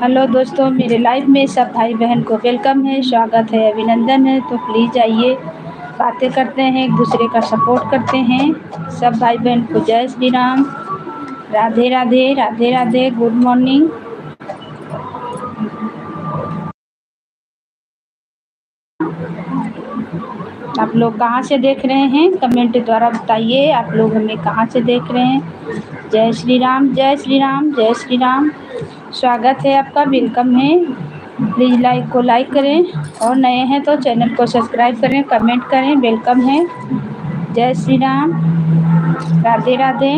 Hello दोस्तों, मेरे live में सब भाई बहन को वेलकम है, स्वागत है, अभिनंदन है। तो प्लीज़ आइए, बातें करते हैं, एक दूसरे का सपोर्ट करते हैं। सब भाई बहन को जय श्री राम, राधे राधे, राधे राधे, गुड मॉर्निंग। आप लोग कहाँ से देख रहे हैं, कमेंट द्वारा बताइए आप लोग हमें कहाँ से देख रहे हैं। जय श्री राम, जय श्री राम, जय श्री राम। स्वागत है आपका, वेलकम है। प्लीज़ लाइक को लाइक करें और नए हैं तो चैनल को सब्सक्राइब करें, कमेंट करें, वेलकम है। जय श्री राम, राधे राधे।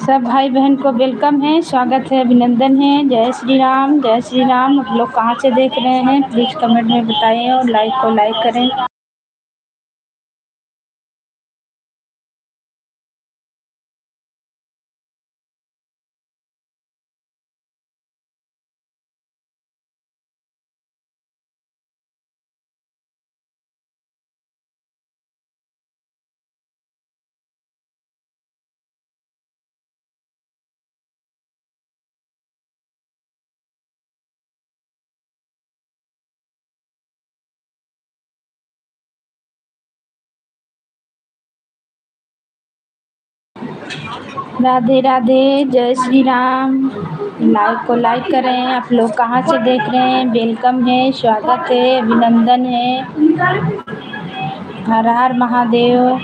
सब भाई बहन को वेलकम है, स्वागत है, अभिनंदन है। जय श्री राम, जय श्री राम। आप लोग कहाँ से देख रहे हैं, प्लीज़ कमेंट में बताएं और लाइक को लाइक करें। राधे राधे, जय श्री राम। लाइक को लाइक करें। आप लोग कहाँ से देख रहे हैं, वेलकम है, स्वागत है, अभिनंदन है। हर हर महादेव।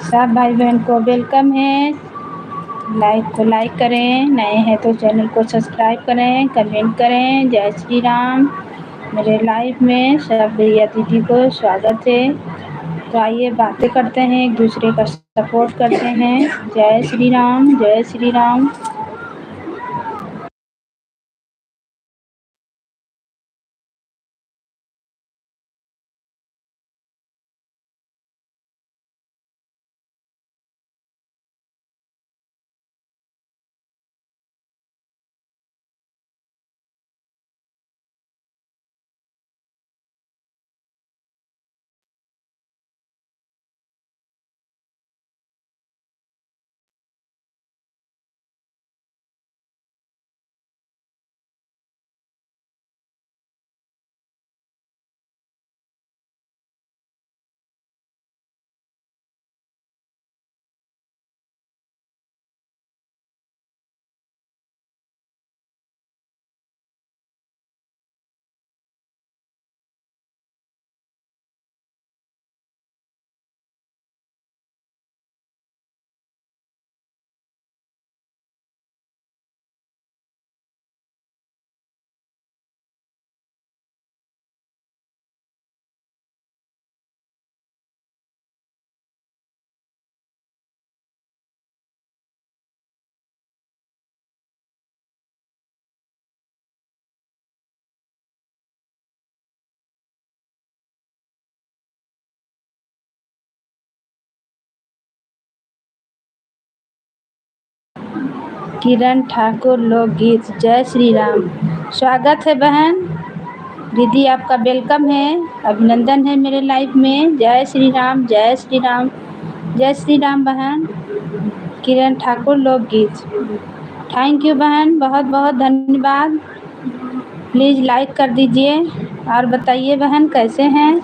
सब भाई बहन को वेलकम है। लाइक को लाइक करें, नए हैं तो चैनल को सब्सक्राइब करें, कमेंट करें। जय श्री राम। मेरे लाइव में सब भैया दीदी को स्वागत है। तो आइए बातें करते हैं, एक दूसरे का सपोर्ट करते हैं। जय श्री राम, जय श्री राम। किरण ठाकुर लोकगीत। जय श्री राम। स्वागत है बहन। दीदी आपका वेलकम है, अभिनंदन है मेरे लाइफ में। जय श्री राम, जय श्री राम, जय श्री राम बहन। किरण ठाकुर लोकगीत। थैंक यू बहन, बहुत बहुत धन्यवाद। प्लीज़ लाइक कर दीजिए और बताइए बहन कैसे हैं।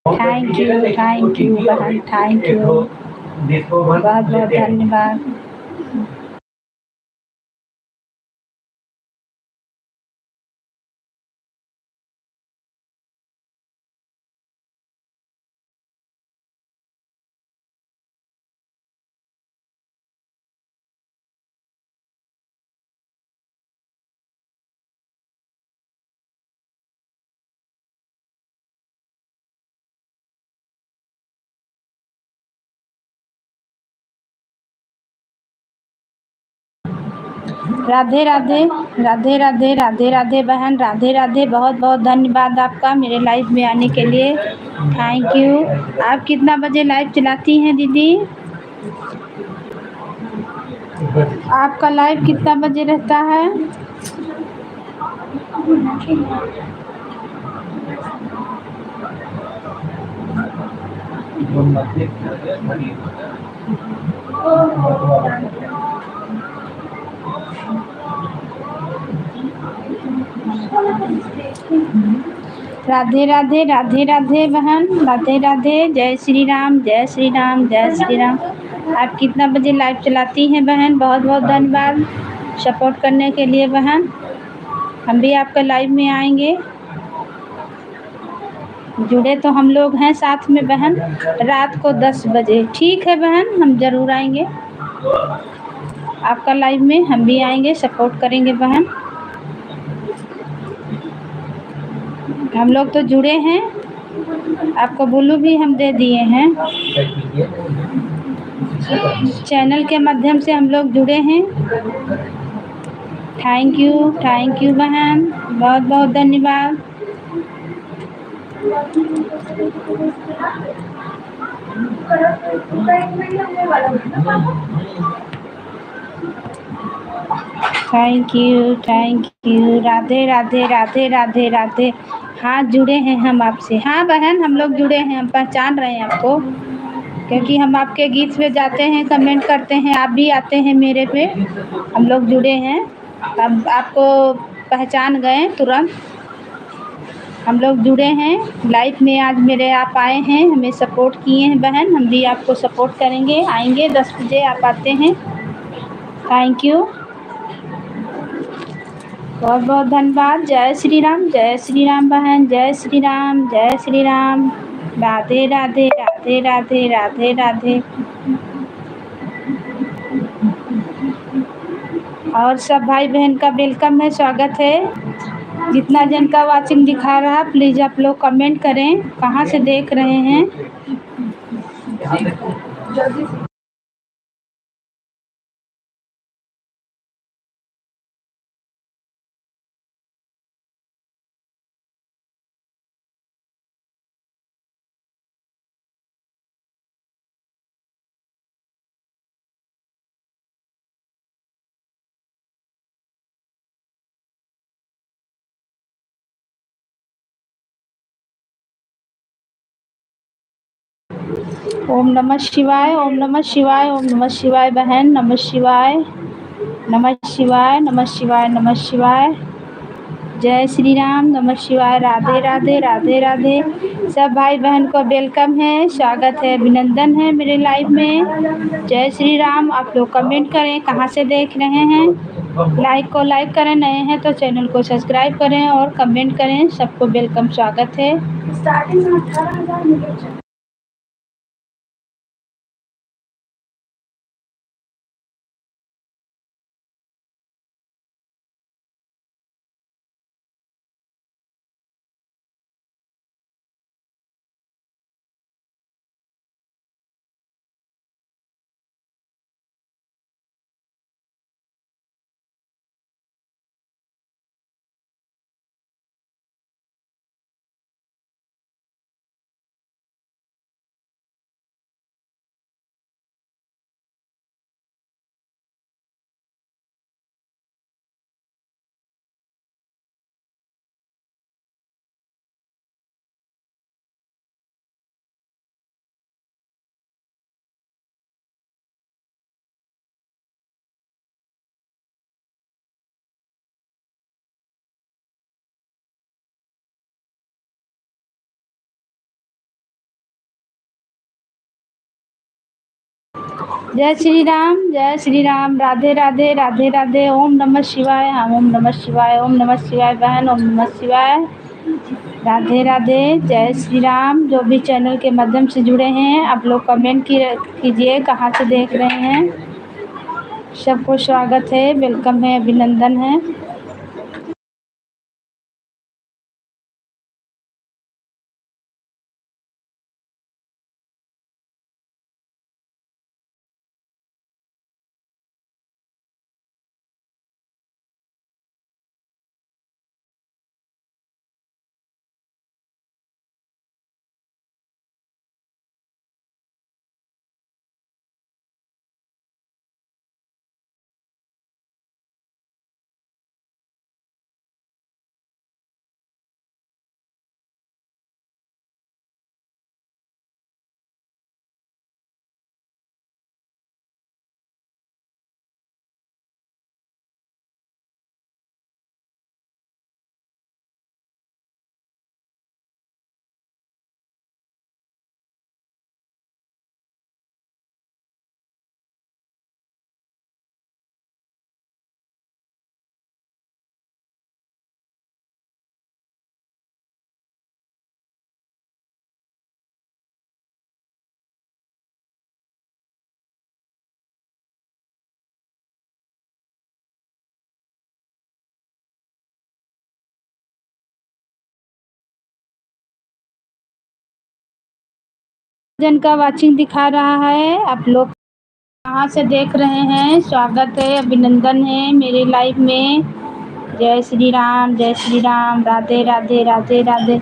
थैंक यू बहन, थैंक यू, बहुत बहुत धन्यवाद। राधे राधे, राधे राधे, राधे राधे बहन, राधे राधे। बहुत बहुत धन्यवाद आपका मेरे लाइव में आने के लिए। Thank you. आप कितना बजे लाइव चलाती हैं दीदी? आपका लाइव कितना बजे रहता है? राधे राधे, राधे राधे बहन, राधे राधे। जय श्री राम, जय श्री राम, जय श्री राम। आप कितना बजे लाइव चलाती हैं बहन? बहुत बहुत धन्यवाद सपोर्ट करने के लिए बहन। हम भी आपके लाइव में आएंगे। जुड़े तो हम लोग हैं साथ में बहन, रात को 10 बजे। ठीक है बहन, हम ज़रूर आएंगे आपका लाइव में, हम भी आएंगे, सपोर्ट करेंगे बहन। हम लोग तो जुड़े हैं, आपको ब्लू भी हम दे दिए हैं। चैनल के माध्यम से हम लोग जुड़े हैं। थैंक यू बहन, बहुत बहुत धन्यवाद। Thank you. राधे राधे, राधे राधे, राधे। हाँ जुड़े हैं हम आपसे। हाँ बहन, हम लोग जुड़े हैं, हम पहचान रहे हैं आपको, क्योंकि हम आपके गीत पे जाते हैं, कमेंट करते हैं, आप भी आते हैं मेरे पे। हम लोग जुड़े हैं, अब आपको पहचान गए तुरंत। हम लोग जुड़े हैं लाइव में, आज मेरे आप आए हैं, हमें सपोर्ट किए हैं बहन, हम भी आपको सपोर्ट करेंगे। आएंगे 10 बजे, आप आते हैं। थैंक यू, बहुत बहुत धन्यवाद। जय श्री राम बहन, जय श्री राम, जय श्री राम। राधे राधे, राधे राधे, राधे राधे। और सब भाई बहन का वेलकम है, स्वागत है। जितना जन का वाचिंग दिखा रहा, प्लीज़ आप लोग कमेंट करें कहाँ से देख रहे हैं। ओम नमः शिवाय, ओम नमः शिवाय, ओम नमः शिवाय बहन, नमः शिवाय, नमः शिवाय, नमः शिवाय, नमः शिवाय। जय श्री राम, नमः शिवाय, राधे राधे, राधे राधे। सब भाई बहन को वेलकम है, स्वागत है, अभिनंदन है मेरे लाइव में। जय श्री राम। आप लोग कमेंट करें कहाँ से देख रहे हैं, लाइक को लाइक करें, नए हैं तो चैनल को सब्सक्राइब करें और कमेंट करें। सबको वेलकम, स्वागत है। जय श्री राम, जय श्री राम, राधे राधे, राधे राधे। ओम नमः शिवाय। हाँ, ओम नमः शिवाय, ओम नमः शिवाय बहन, ओम नमः शिवाय, राधे राधे, जय श्री राम। जो भी चैनल के माध्यम से जुड़े हैं आप लोग कमेंट कीजिए कहाँ से देख रहे हैं। सबको स्वागत है, वेलकम है, अभिनंदन है। जन का वाचिंग दिखा रहा है, आप लोग कहाँ से देख रहे हैं, स्वागत है, अभिनंदन है मेरे लाइव में। जय श्री राम, जय श्री राम, राधे राधे, राधे राधे।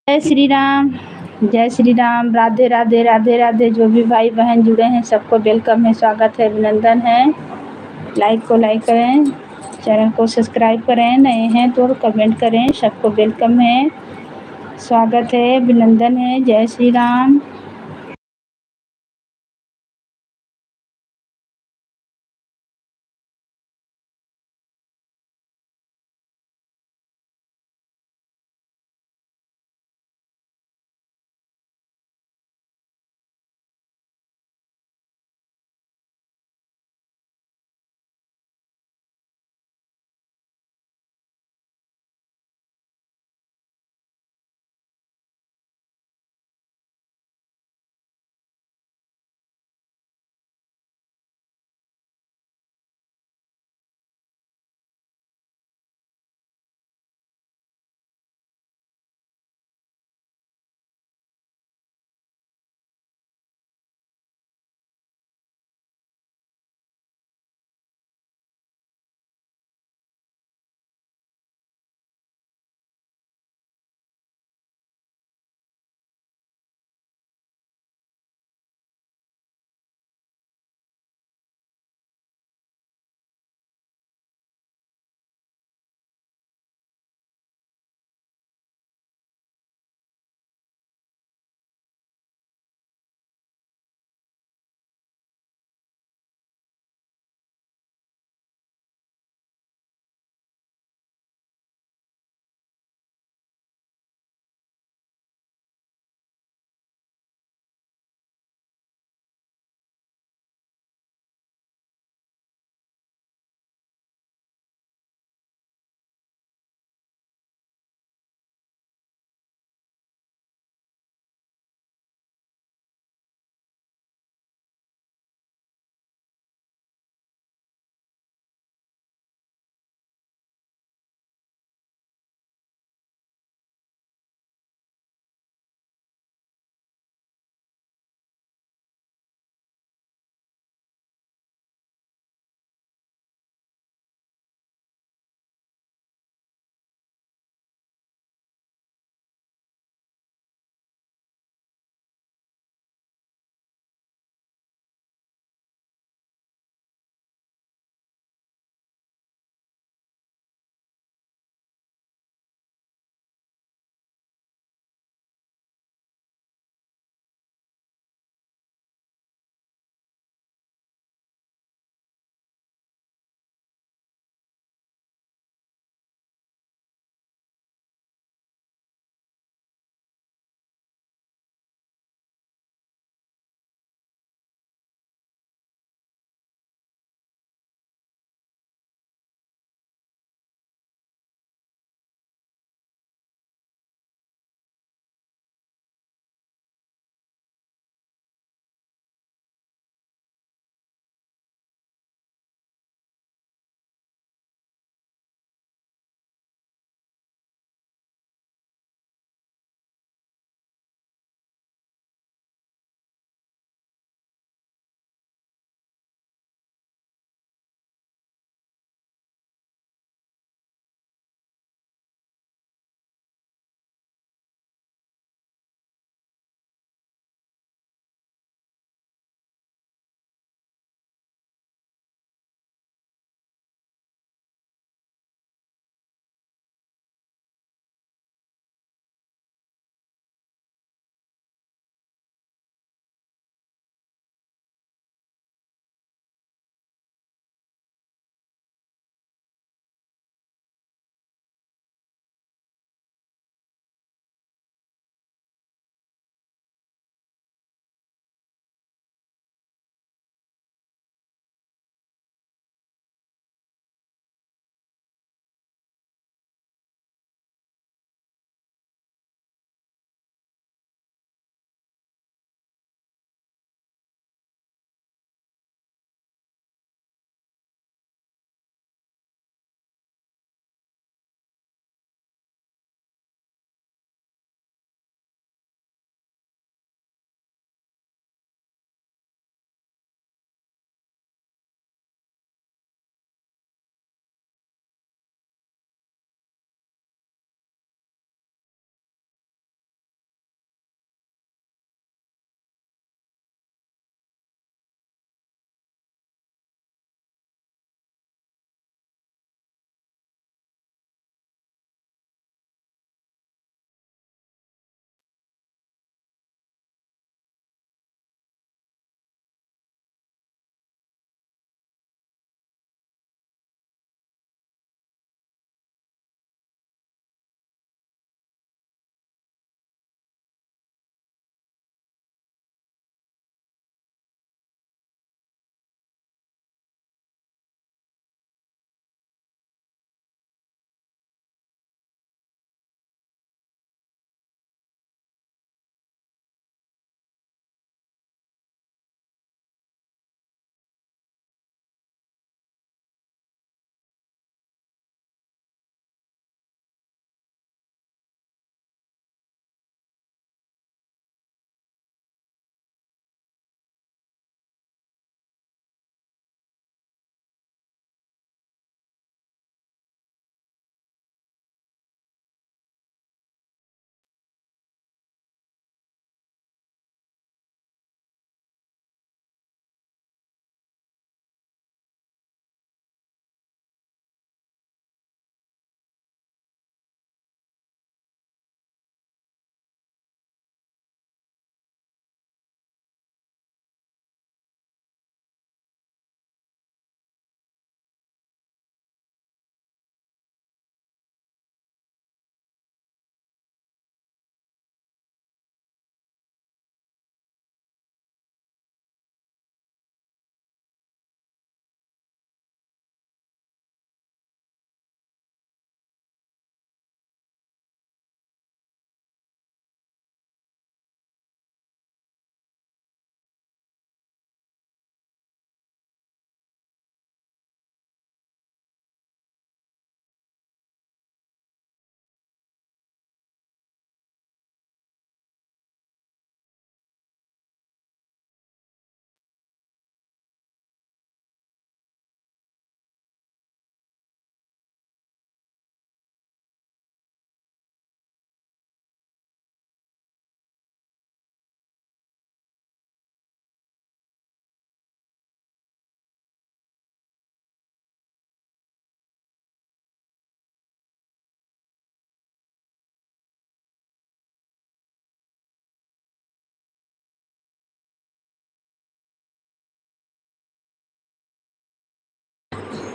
जय श्री राम, जय श्री राम, राधे राधे, राधे राधे। जो भी भाई बहन जुड़े हैं सबको वेलकम है, स्वागत है, अभिनंदन है। लाइक को लाइक करें, चैनल को सब्सक्राइब करें, नए हैं तो कमेंट करें। सबको वेलकम है, स्वागत है, अभिनंदन है। जय श्री राम।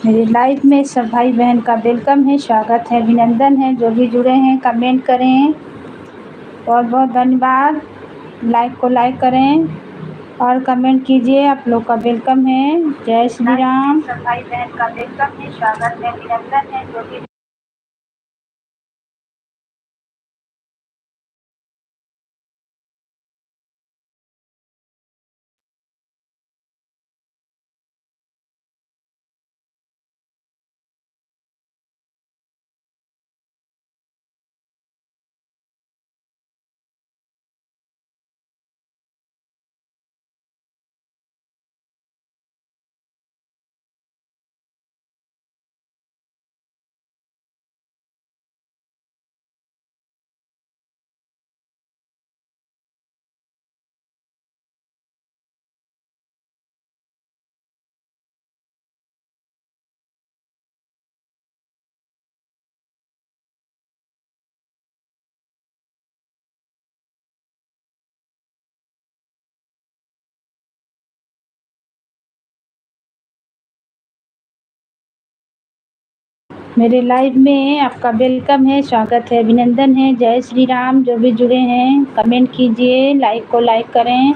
मेरे लाइव में सब भाई बहन का वेलकम है, स्वागत है, अभिनंदन है। जो भी जुड़े हैं कमेंट करें। बहुत बहुत धन्यवाद। लाइक को लाइक करें और कमेंट कीजिए। आप लोग का वेलकम है। जय श्री राम। सब भाई बहन का वेलकम है, स्वागत है, अभिनंदन है। जो भी मेरे लाइव में आपका वेलकम है, स्वागत है, अभिनंदन है। जय श्री राम। जो भी जुड़े हैं कमेंट कीजिए, लाइक को लाइक करें।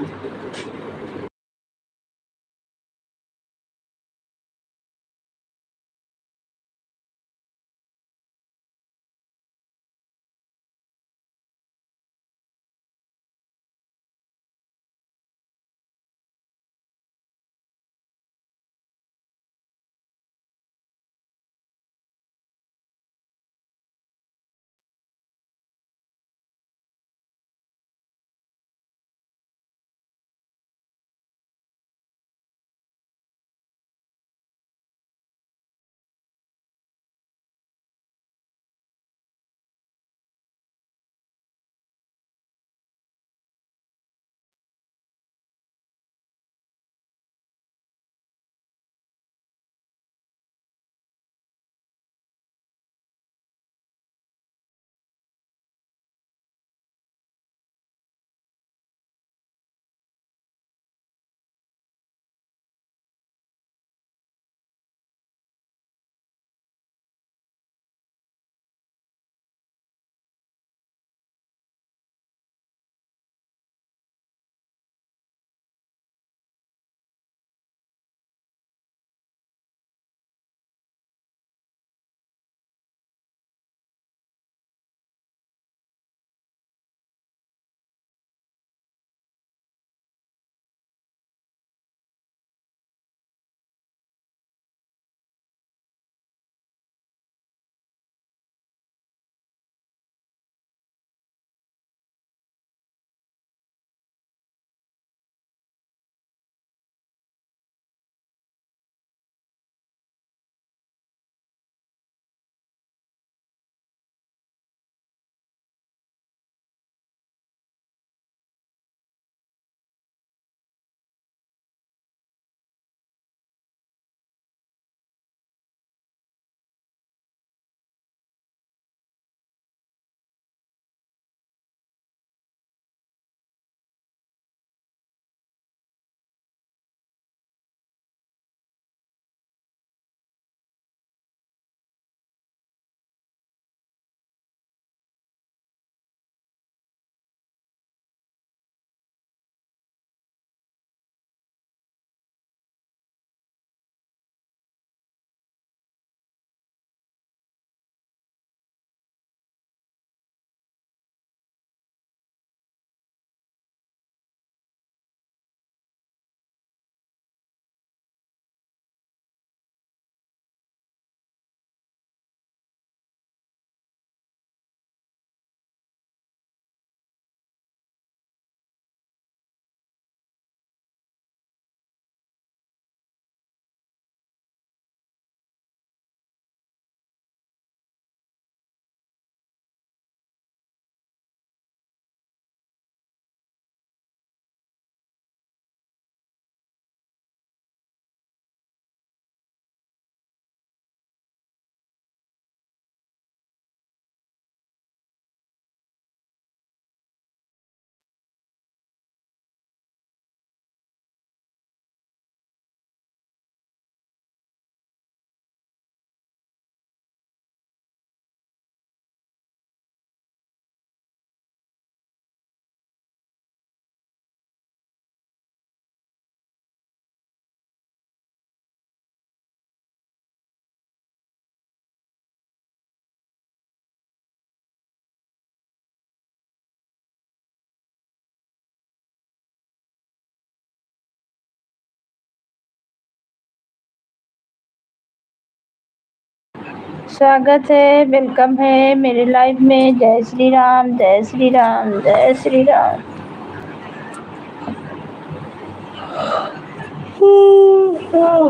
स्वागत है, वेलकम है मेरे लाइव में। जय श्री राम, जय श्री राम, जय श्री राम।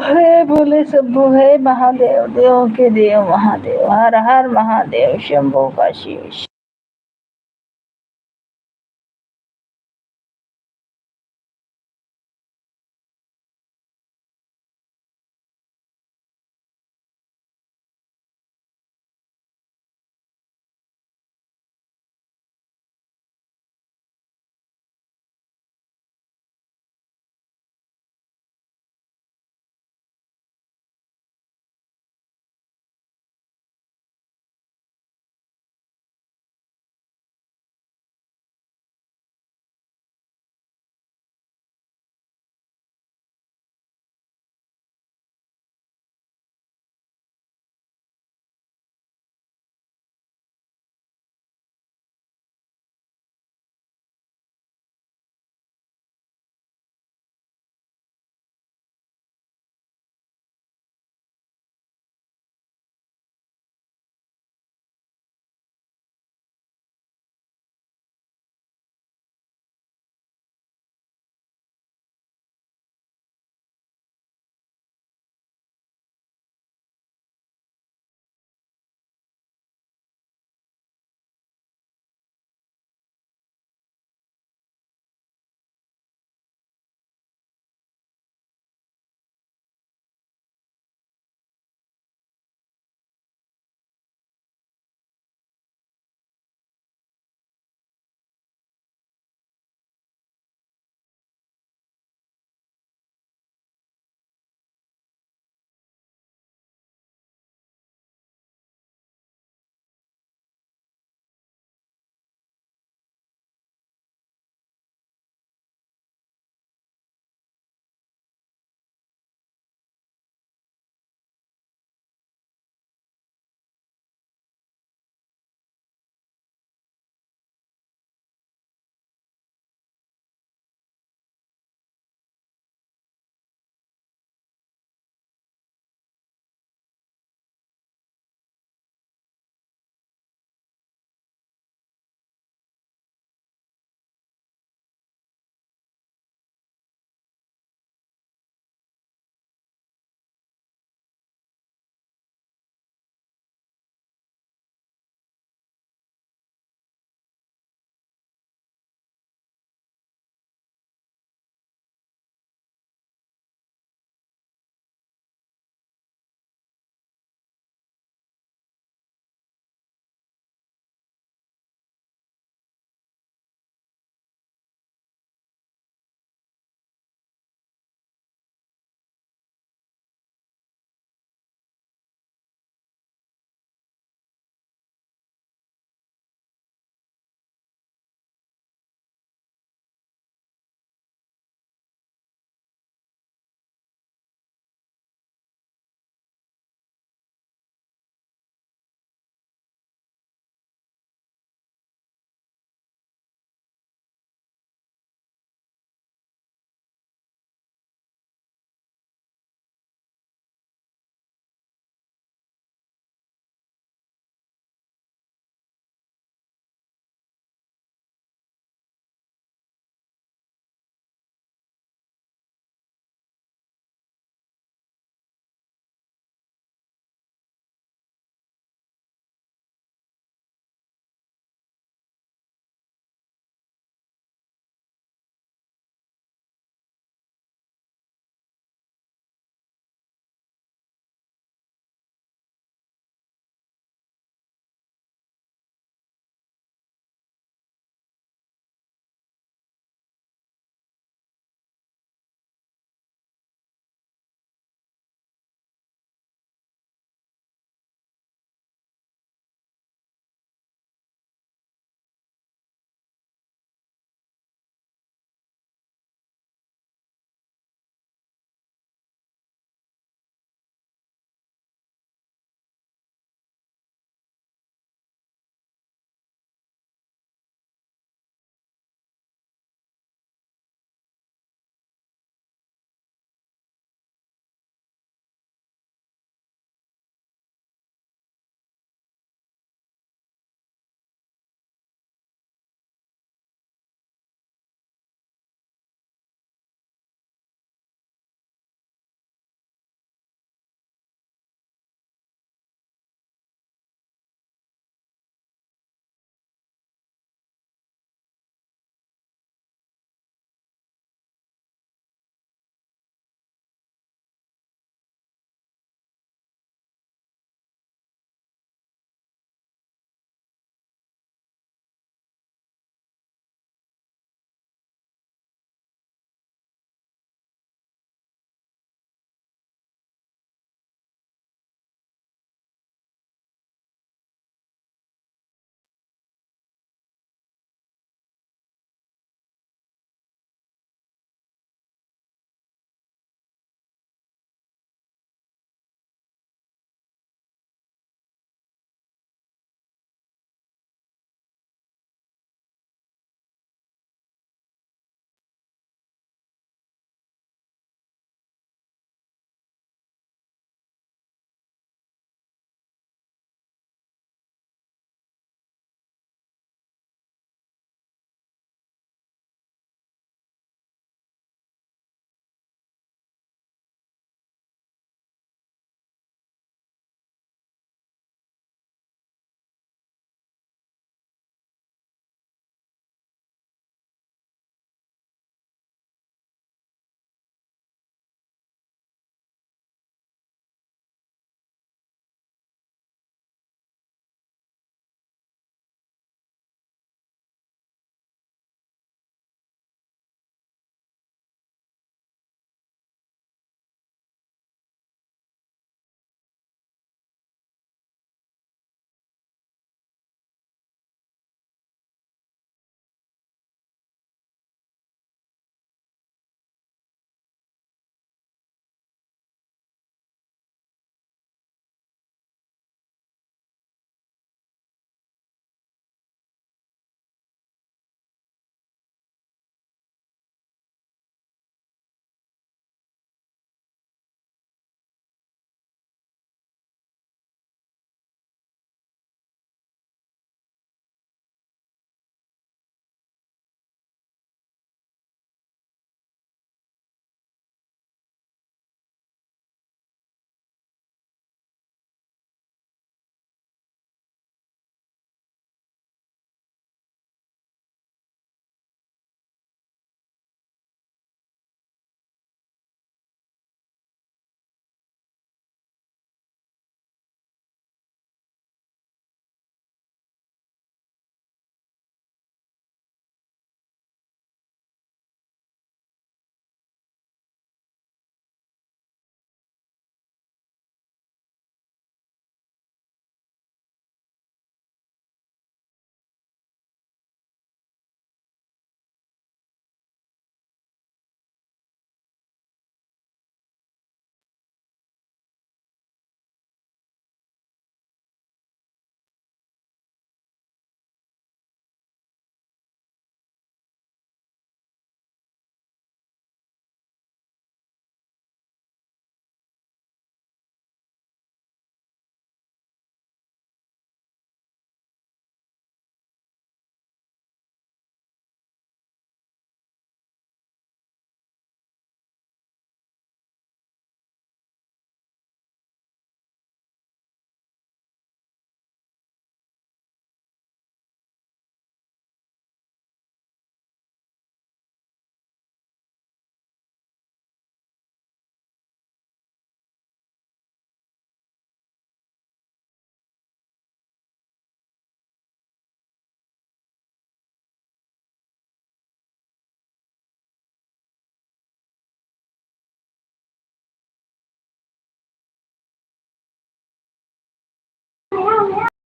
हे भोले शंभु, हे महादेव, देव के देव महादेव, हर हर महादेव, शंभु का शिव।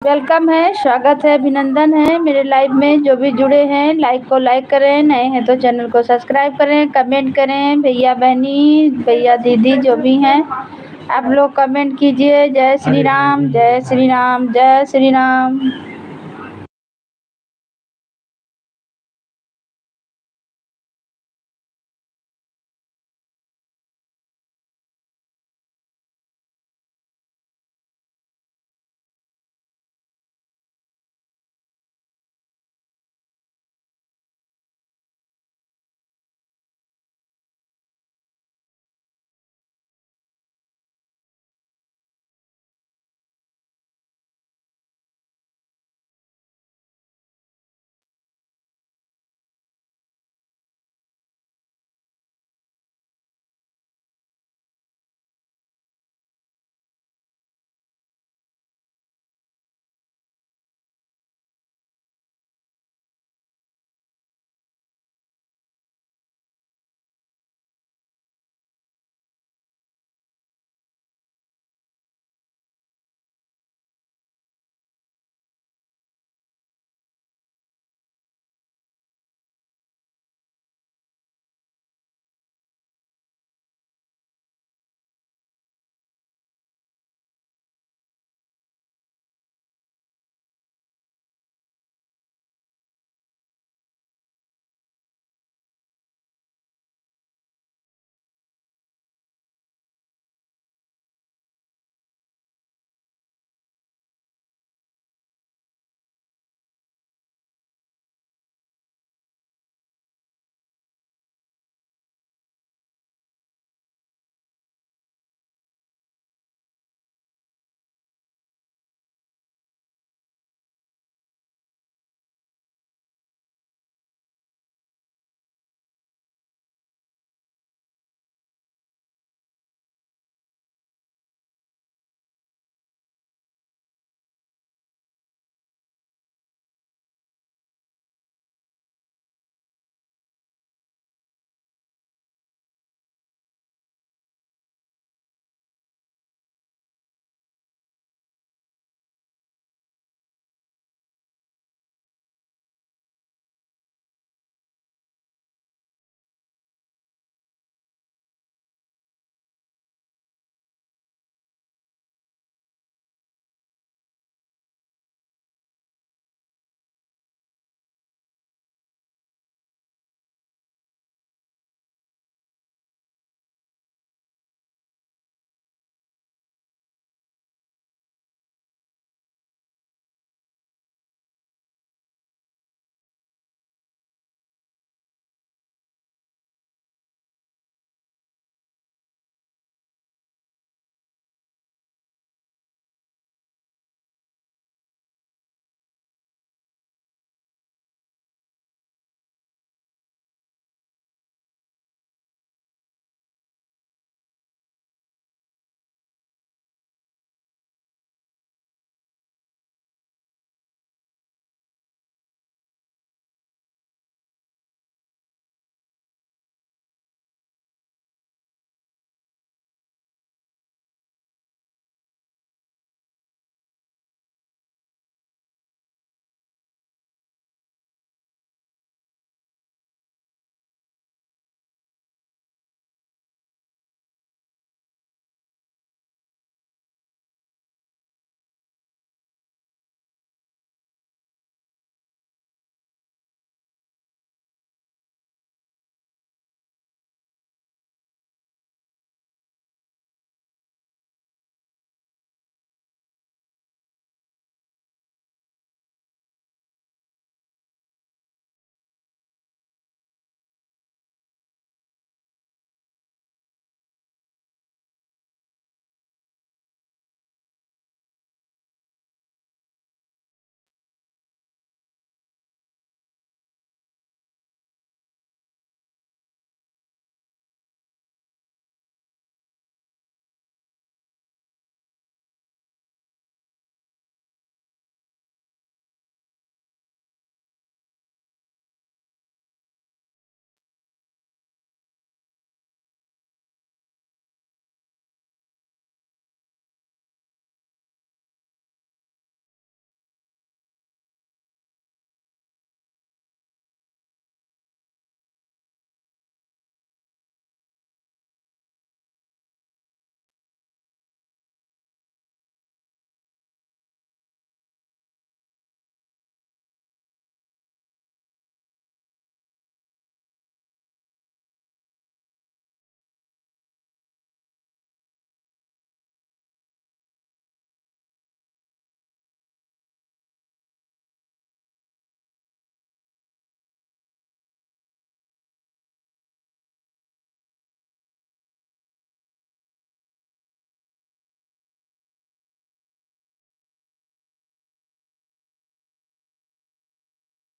वेलकम है, स्वागत है, अभिनंदन है मेरे लाइव में। जो भी जुड़े हैं लाइक को लाइक करें, नए हैं तो चैनल को सब्सक्राइब करें, कमेंट करें। भैया बहनी, भैया दीदी जो भी हैं, आप लोग कमेंट कीजिए। जय श्री राम, जय श्री राम, जय श्री राम।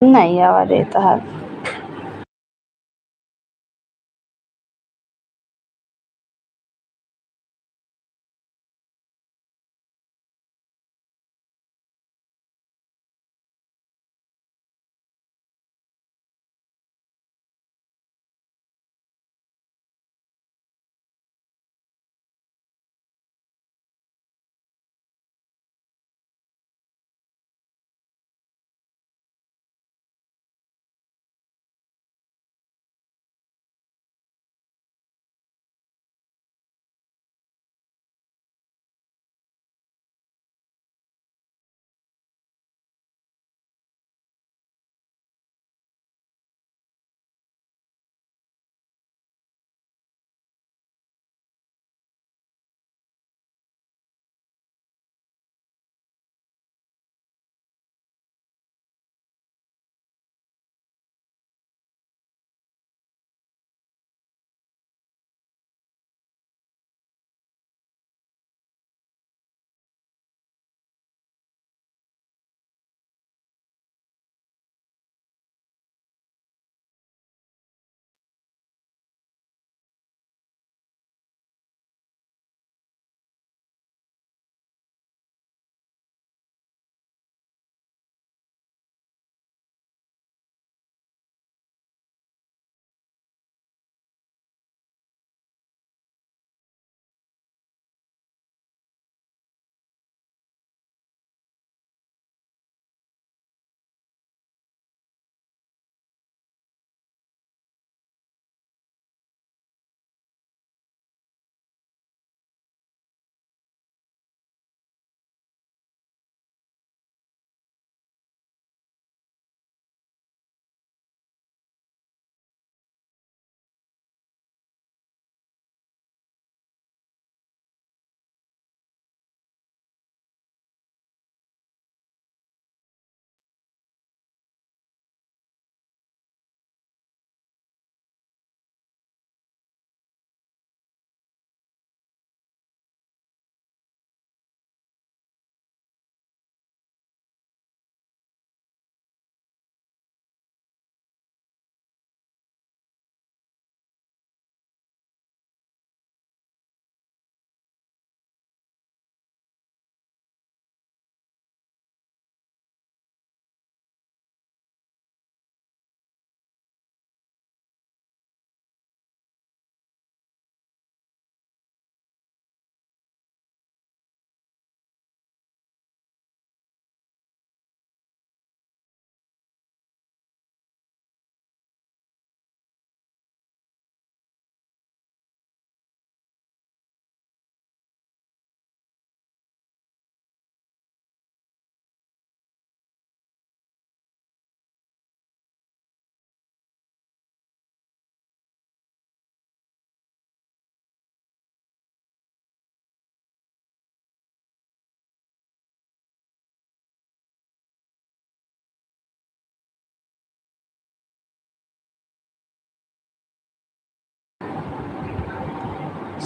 नहीं आवाज़ रहता है।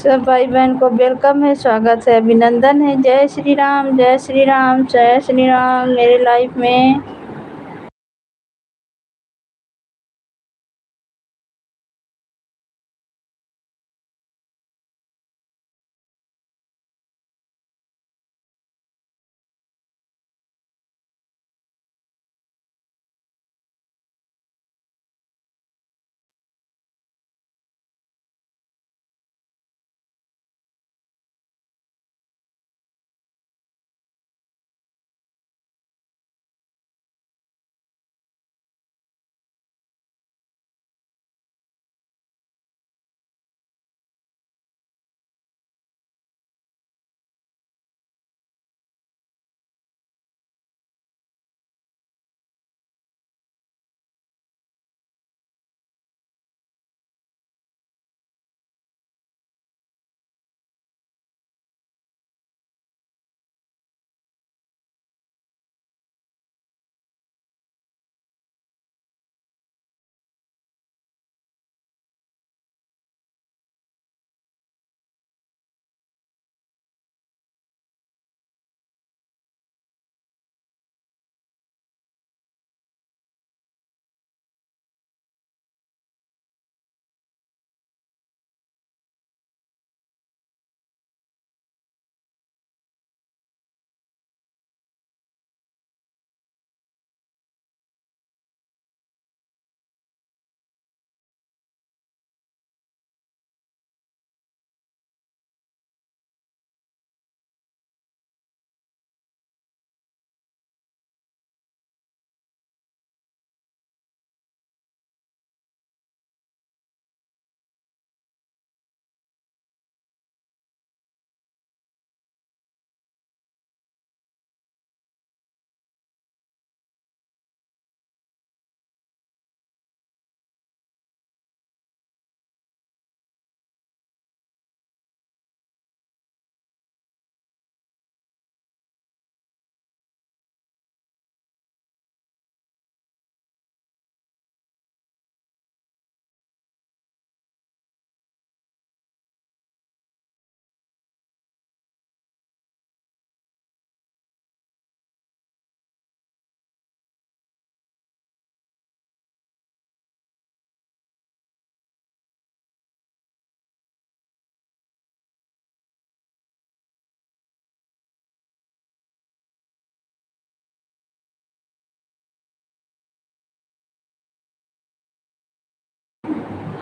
सब भाई बहन को वेलकम है, स्वागत है, अभिनंदन है। जय श्री राम, जय श्री राम, जय श्री राम मेरे लाइफ में।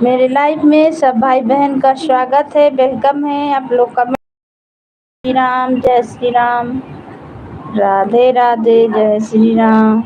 मेरे लाइफ में सब भाई बहन का स्वागत है, वेलकम है आप लोग का। श्री राम, जय श्री राम, राधे राधे, जय श्री राम।